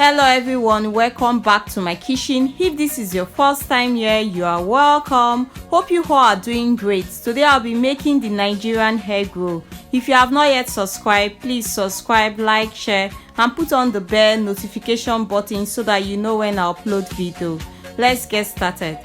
Hello everyone, welcome back to my kitchen. If this is your first time here, you are welcome. Hope you all are doing great. Today I'll be making the Nigerian egg roll. If you have not yet subscribed, please subscribe, like, share and put on the bell notification button so that you know when I upload video. Let's get started.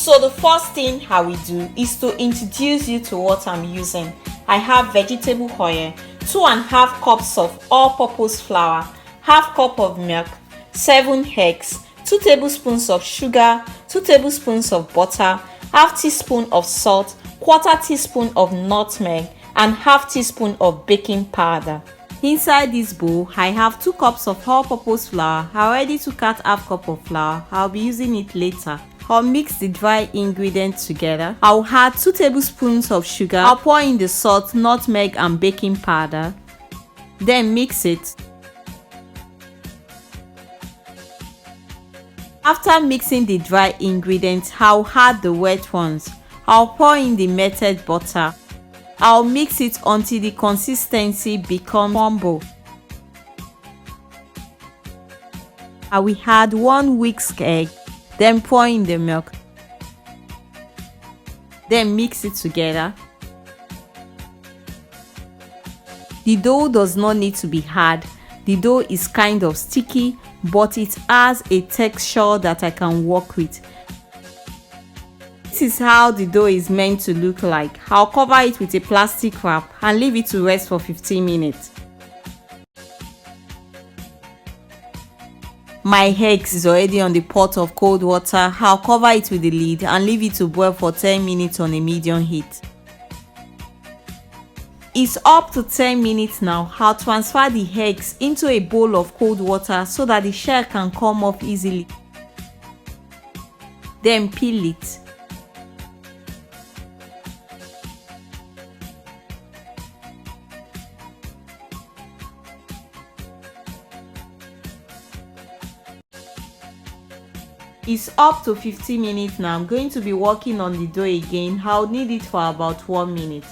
So the first thing I will do is to introduce you to what I'm using. I have vegetable oil, 2.5 cups of all-purpose flour, half cup of milk, 7 eggs, 2 tablespoons of sugar, 2 tablespoons of butter, half teaspoon of salt, quarter teaspoon of nutmeg, and half teaspoon of baking powder. Inside this bowl, I have 2 cups of all-purpose flour. I already took out half cup of flour. I'll be using it later. I'll mix the dry ingredients together. I'll add 2 tablespoons of sugar. I'll pour in the salt, nutmeg and baking powder. Then mix it. After mixing the dry ingredients, I'll add the wet ones. I'll pour in the melted butter. I'll mix it until the consistency becomes crumble. I will add 1 whisk egg. Then pour in the milk. Then mix it together. The dough does not need to be hard. The dough is kind of sticky, but it has a texture that I can work with. This is how the dough is meant to look like. I'll cover it with a plastic wrap and leave it to rest for 15 minutes. My eggs is already on the pot of cold water. I'll cover it with the lid and leave it to boil for 10 minutes on a medium heat. It's up to 10 minutes now. I'll transfer the eggs into a bowl of cold water so that the shell can come off easily. Then peel it. It's up to 50 minutes now. I'm going to be working on the dough again. I'll knead it for about 1 minute.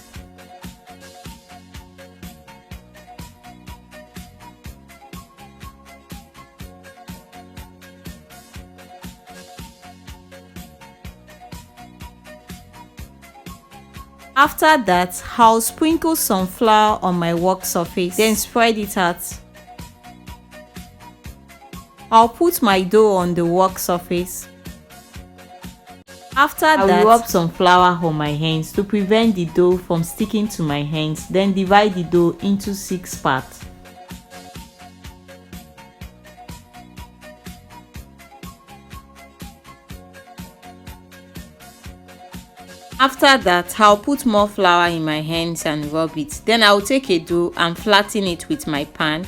After that, I'll sprinkle some flour on my work surface, then spread it out. I'll put my dough on the work surface. After that, I'll rub some flour on my hands to prevent the dough from sticking to my hands. Then divide the dough into 6 parts. After that, I'll put more flour in my hands and rub it. Then I'll take a dough and flatten it with my pan.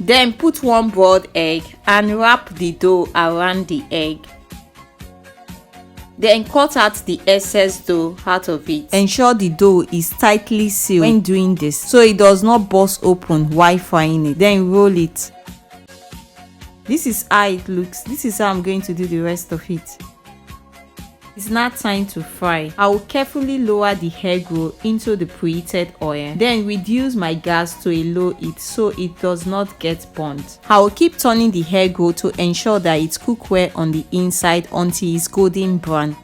Then put 1 boiled egg and wrap the dough around the egg. Then cut out the excess dough out of it. Ensure the dough is tightly sealed when doing this so it does not burst open while frying it. Then roll it. This is how it looks. This is how I'm going to do the rest of it. It's now time to fry. I will carefully lower the egg roll into the preheated oil. Then reduce my gas to a low heat so it does not get burnt. I will keep turning the egg roll to ensure that it cooks well on the inside until it's golden brown.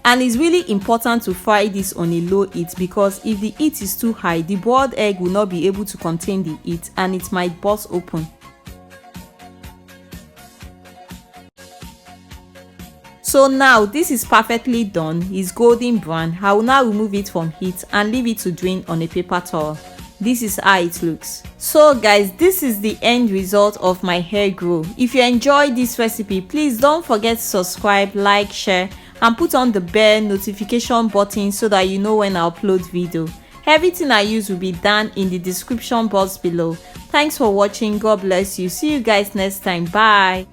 And it's really important to fry this on a low heat because if the heat is too high, the boiled egg will not be able to contain the heat and it might burst open. So now this is perfectly done. It's golden brown. I will now remove it from heat and leave it to drain on a paper towel. This is how it looks. So guys, this is the end result of my egg roll. If you enjoyed this recipe, please don't forget to subscribe, like, share and put on the bell notification button so that you know when I upload video. Everything I use will be down in the description box below. Thanks for watching. God bless you. See you guys next time. Bye.